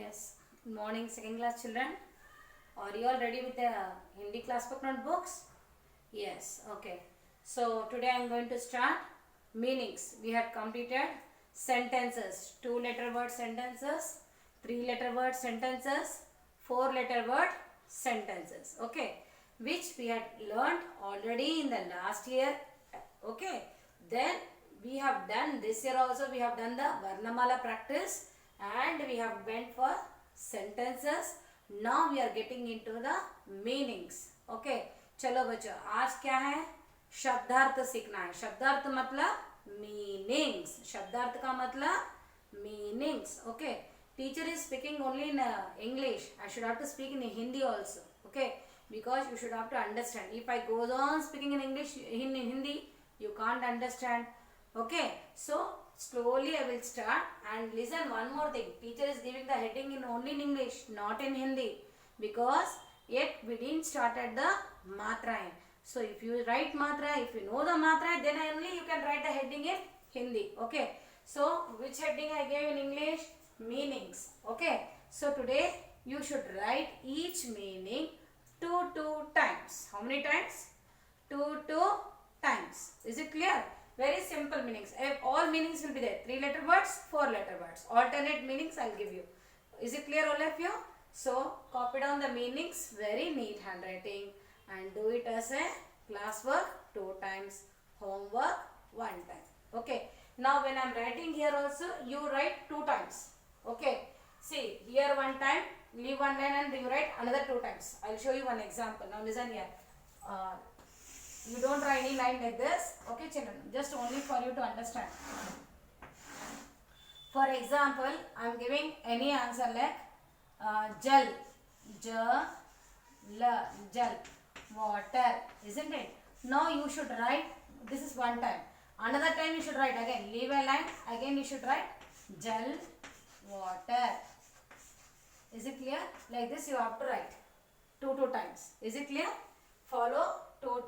Yes. Good morning, second class children. Are you all ready with the Hindi class book notebooks? Yes. Okay. So today I am going to start meanings. We had completed sentences, 2-letter word sentences, 3-letter word sentences, 4-letter word sentences. Okay. Which we had learned already in the last year. Okay. Then we have done this year also. We have done the Varnamala practice and we have went for sentences. Now we are getting into the meanings. Okay. चलो बच्चों, आज क्या है? शब्दार्थ सीखना है. शब्दार्थ मतलब मीनिंग्स. शब्दार्थ का मतलब meanings. Okay. Teacher is speaking only in English. I should have to speak in Hindi also. Okay. Because you should have to understand. If I goes on speaking in English, in Hindi, you can't understand. Okay. So slowly I will start and listen one more thing. Teacher is giving the heading in only in English, not in Hindi. Because yet we didn't started the matra. So if you write matra, if you know the matra, then only you can write the heading in Hindi. Okay. So which heading I gave in English? Meanings. Okay. So today you should write each meaning two times. How many times? Two times. Is it clear? Very simple meanings. All meanings will be there. 3-letter words, 4-letter words. Alternate meanings I will give you. Is it clear all of you? So copy down the meanings, very neat handwriting, and do it as a classwork 2 times, homework 1 time. Okay. Now when I am writing here also, you write 2 times. Okay. See, here 1 time, leave 1 line and you write another 2 times. I will show you one example. Now listen here. You don't write any line like this. Okay children, just only for you to understand. For example, I am giving any answer like jal, jal, water, isn't it? Now you should write, this is 1 time. Another time you should write again, leave a line, again you should write jal, water. Is it clear? Like this you have to write 2 times. Is it clear? Follow 2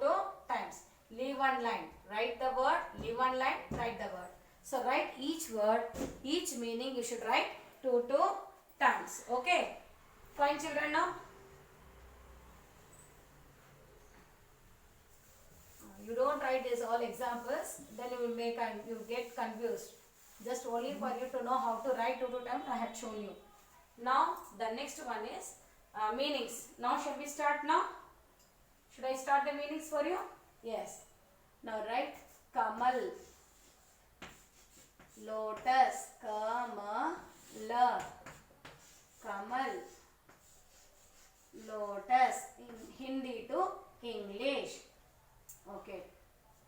times. Leave 1 line, write the word, leave 1 line, write the word. So write each word, each meaning you should write 2 times. Okay. Fine children now. You don't write these all examples, then you will get confused. Just only for you to know how to write 2 times I had shown you. Now the next one is meanings. Now shall we start now? Should I start the meanings for you? Yes. Now write Kamal, lotus, Kamala, Kamal, lotus, in Hindi to English. Okay.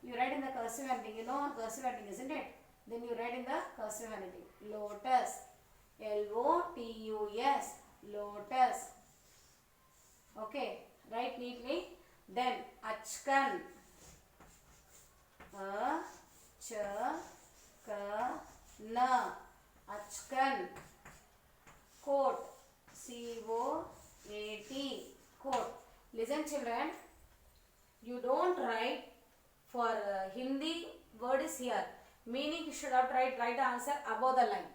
You write in the cursive handwriting. You know cursive handwriting, isn't it? Then you write in the cursive handwriting. Lotus, Lotus, lotus. Okay. Write neatly. Then Achkan, Achkana, Achkan, coat, COAT, coat. Listen children, you don't write for Hindi word is here. Meaning you should have to write the answer above the line.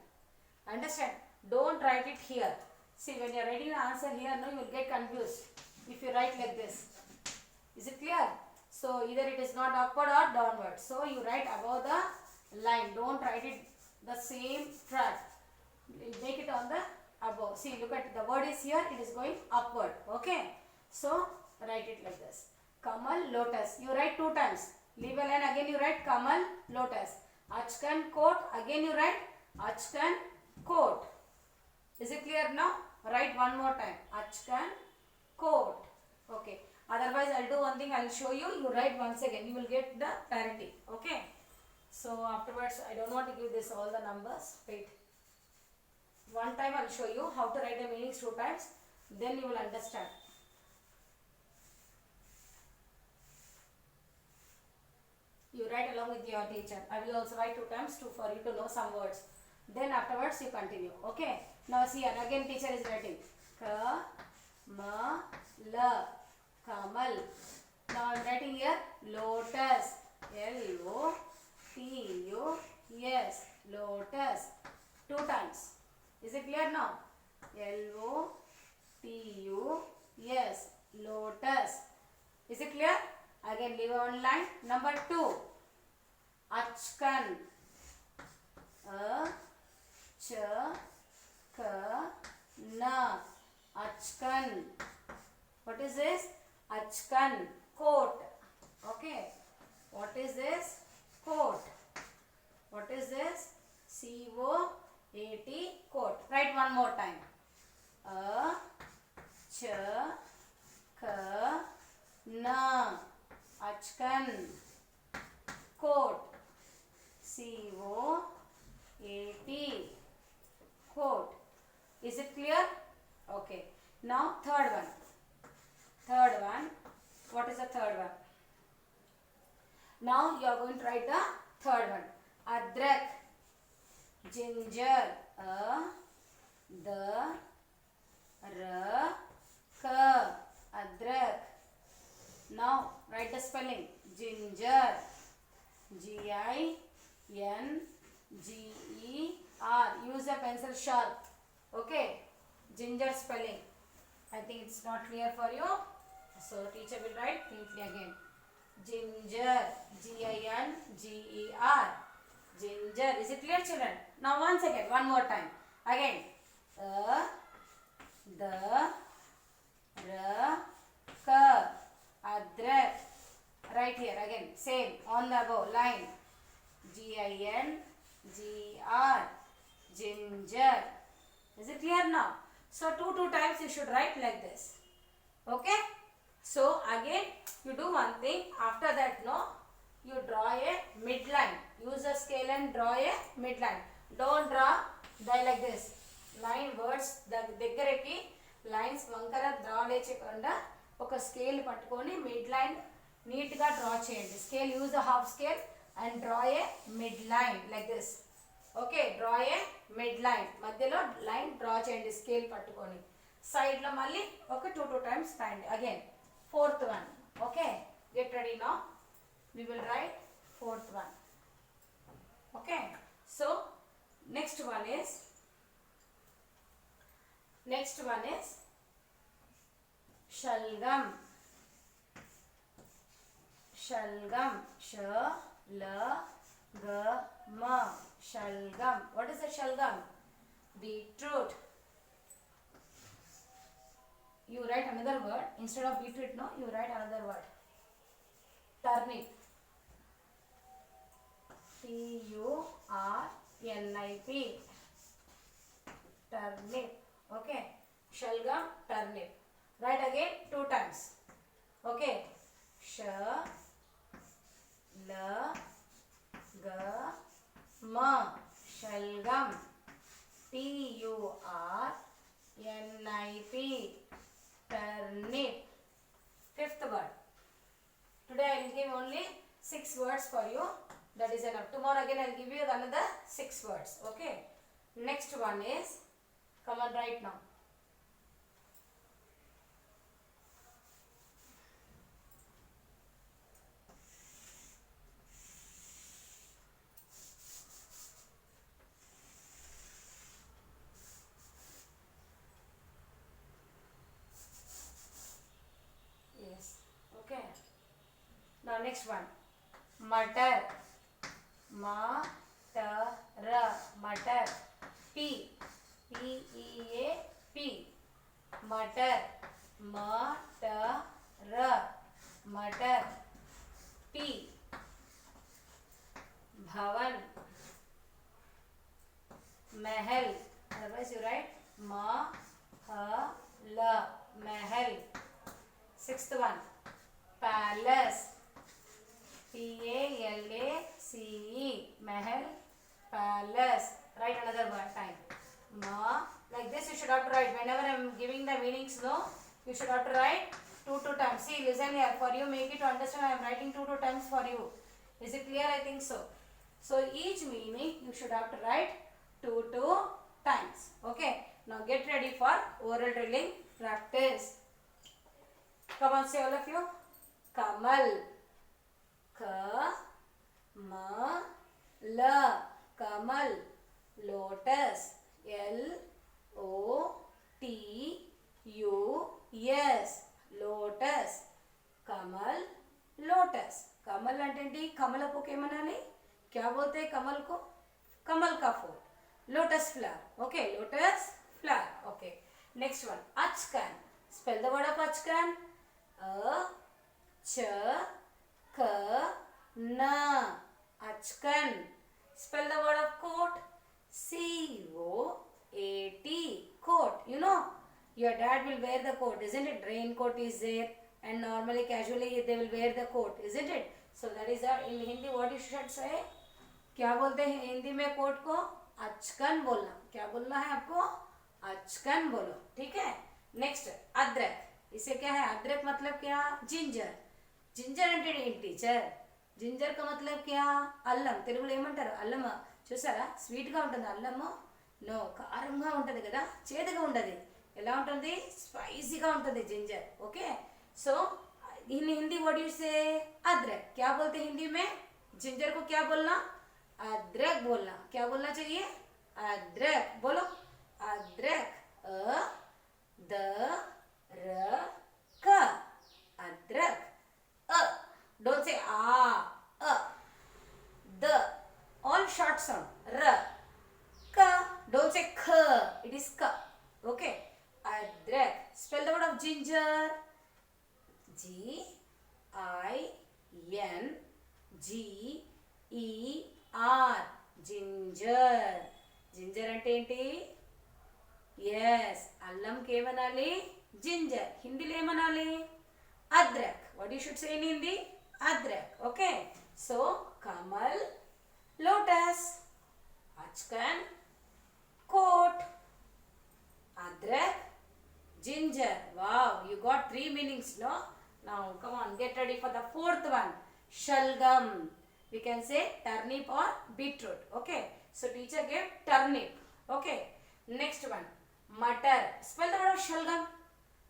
Understand? Don't write it here. See, when you are writing the answer here, no, you will get confused if you write like this. Is it clear? So either it is not upward or downward. So you write above the line. Don't write it the same track. Make it on the above. See, look at the word is here. It is going upward. Okay. So write it like this. Kamal, lotus. You write 2 times. Leave a line. Again you write Kamal, lotus. Achkan, coat. Again you write Achkan, coat. Is it clear now? Write one more time. Achkan, coat. Okay. Otherwise, I will do one thing. I will show you. You write once again. You will get the clarity. Okay. So afterwards, I don't want to give this all the numbers. Wait. One time I will show you how to write the meanings 2 times. Then you will understand. You write along with your teacher. I will also write 2 times for you to know some words. Then afterwards you continue. Okay. Now see here. Again teacher is writing. Kamala. Kamal. Now I am writing here lotus. LOTUS. Lotus. 2 times. Is it clear now? Lotus. Lotus. Is it clear? Again, leave one line. Number 2. Achkan. A-ch-k-n. Achkan. What is this? Achkan. Coat. Okay. What is this? Coat. What is this? C-O-A-T. Coat. Write one more time. A-ch-k-n. Achkan. Coat. C-O-A-T. Coat. Is it clear? Okay. Now third one. Third one. What is the third one? Now you are going to write the third one. Adrak. Ginger. A-D-R-K. Adrak. Now write the spelling. Ginger. G-I-N-G-E-R. Use a pencil sharp. Okay. Ginger spelling. I think it's not clear for you. So teacher will write neatly again. Ginger. G-I-N-G-E-R. Ginger. Is it clear, children? Now once again, one more time. Again. A-D-R-K. Adrak. Right here again. Same. On the above line. G-I-N-G-R. Ginger. Is it clear now? So two times you should write like this. Okay? So again you do one thing. After that, you draw a midline. Use a scale and draw a midline. Don't draw like this. Line words దగ్గరకి lines వంకర draw లేచకుండా ఒక scale పట్టుకొని mid line నీట్గా draw చేయండి. Scale use a half scale and draw A mid line like this. Okay, draw A mid line. మధ్యలో line draw చేయండి scale పట్టుకొని. సైడ్లో మళ్ళీ ఒక టూ టైమ్స్ రాయండి. Again fourth one. Okay, get ready now. We will write fourth one. Okay, so next one is shalgam. Shalgam. Sh-l-g-m. Shalgam. What is a shalgam? Beetroot. You write another word. Instead of beetroot, you write another word. Turnip. T-U-R-N-I-P. Turnip. Okay. Shalgam, turnip. Write again 2 times. Okay. Sh-l-g-m. Shalgam. T-U-R-N-I-P. Turnip. Fifth word. Today I will give only 6 words for you. That is enough. Tomorrow again I will give you another 6 words. Okay. Next one is, come on, write now. Now next one. Matar. Matar. Matar. P. P-E-A-P. Matar. Matar. Matar. P. Bhavan. Mahal. Otherwise you write Ma-ha-la. Mahal. Sixth one. Palace. P-A-L-A-C-E. Mahal. Palace. Write another one time. Ma. Like this you should have to write. Whenever I am giving the meanings, you should have to write 2 times. See, listen here. For you, make it to understand, I am writing 2 times for you. Is it clear? I think so. So each meaning you should have to write 2 times. Okay. Now get ready for oral drilling practice. Come on, say all of you. Kamal. K-M-A-L. Kamal. Lotus. L-O-T-U-S. TUS lotus. Kamal lotus. कमल అంటే ఏంటి? కమల పువ్వుకి ఏమనాలి? क्या बोलते हैं कमल को? कमल का फूल. Lotus flower. Okay, lotus flower. Okay. Next one, achkan. Spell the word of achkan. A-ch-k-n. Achkan. Spell the word of coat. C-O-A-T. Coat. You know, your dad will wear the coat, isn't it? Raincoat is there, and normally casually they will wear the coat, isn't it? So that is in Hindi what you should say. क्या बोलते हैं हिंदी में coat को? अचकन बोलना. क्या बोलना है आपको? अचकन बोलो. ठीक है. नेक्स्ट, अदरक. इसे क्या है? अदरक मतलब क्या? जिंजर. जिंजर అంటే ఏంటి టీచర్? జింజర్ का मतलब क्या? అల్లం. తెలుగులో ఏమంటారు? అల్లం. చూసారా, స్వీట్ గా ఉంటుంది అల్లము. నో, కారంగా ఉంటుంది కదా, చేదుగా ఉండదు. ఎలా ఉంటుంది? స్పైసీగా ఉంటుంది ginger. Okay. So in Hindi what you से? अदरक. क्या बोलते हैं हिंदी में? जिंजर को क्या बोलना? अदरक बोलना. क्या बोलना चाहिए? अदरक. बोलो अदरक. अ-द-र-क. अदरक. डोंट से आ. द. All short sound. र. क. डोंट से ख. इट इज क. Okay. Adrak. Spell the word of ginger. G-I-N-G-E-R. Ginger. Ginger అంటే ఏంటి? ఎస్, అల్లంకి ఏమనాలి? జింజర్. హిందీలో ఏమనాలి? Adrak. What you should say in Hindi? Adrak. Okay. So kamal, lotus, achkan, coat, adrak, ginger. Wow, you got 3 meanings, no? Now come on, get ready for the fourth one. Shalgam. We can say turnip or beetroot. Okay. So teacher gave turnip. Okay. Next one, matar. Spell the word of shalgam.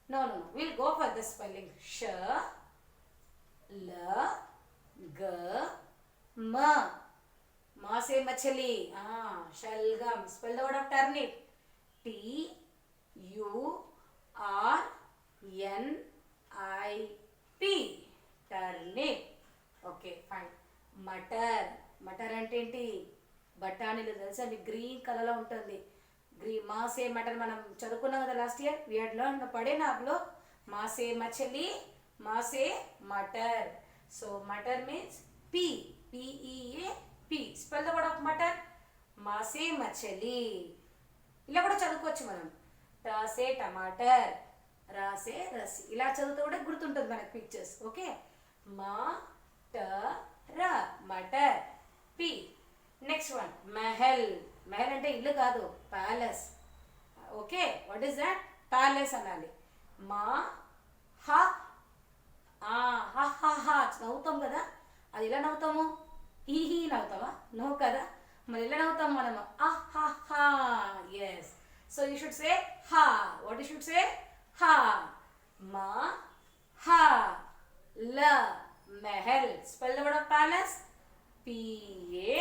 No. We'll go for the spelling. Sh L G M. Ma se machali. Shalgam. Spell the word of turnip. T U R N I P. Turnip. Okay fine. Matar. Matar అంటే ఏంటి? బఠానీలు తెలుసా మీకు? Green కలర్లో ఉంటుంది. మాసే మటర్ మనం చదువుకున్నాం కదా last year. We had learn పడే నాకులో మాసే మछली, మాసే మటర్. So matar means pea. P-E-A-P. Spell the word of matar. మాసే మछली. ఇలా కూడా చదువుకోవచ్చు మనం. రాసే టమాటర్, రాసే రసి. ఇలా చదువుతూ కూడా గుర్తుంటుంది మనకి పిక్చర్స్. ఓకే. మా ట ర matar. P. Next one, mahal. Mahal అంటే ఇల్లు కాదు, palace. Okay. What is that? Palace అనాలి. మా హ నవ్వుతాం కదా, అది ఎలా నవ్వుతాము? హీ నవ్వుతావా? నవ్వు కదా. మరి ఎలా నవ్వుతాం మనము? ఆహా. Yes. So you should say ha. What you should say? Ha. Ma ha la mahal. Spell the word of palace. P A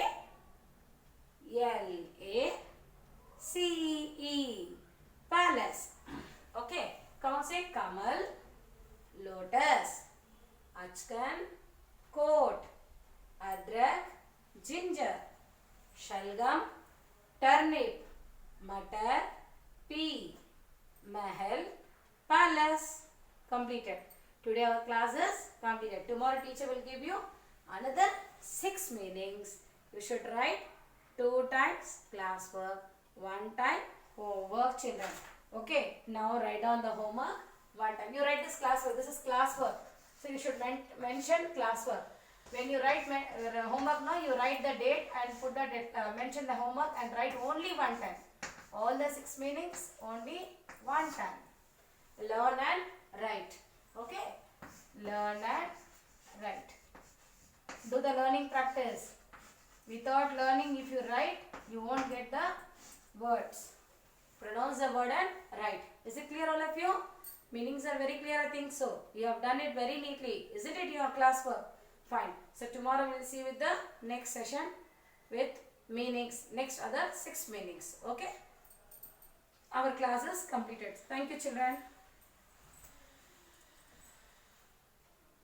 L A C E. Palace. Okay. Come on, say kamal, lotus, achkan, coat, adrak, ginger, shalgam, turnip, मटर, pea, Mahal, palace. Completed. Today our class is completed. Tomorrow teacher will give you another 6 meanings. You should write 2 times classwork, 1 time homework, children. Okay. Now write down the homework 1 time. You write this classwork. This is classwork. So you should mention classwork. When you write homework now, you write the date and put the date, mention the homework and write only 1 time. All the 6 meanings only 1 time. Learn and write. Okay. Learn and write. Do the learning practice. Without learning, if you write, you won't get the words. Pronounce the word and write. Is it clear, all of you? Meanings are very clear, I think so. You have done it very neatly. Isn't it your classwork? Fine. So tomorrow we'll see with the next session with meanings. Next other 6 meanings. Okay. our class is completed. Thank you children.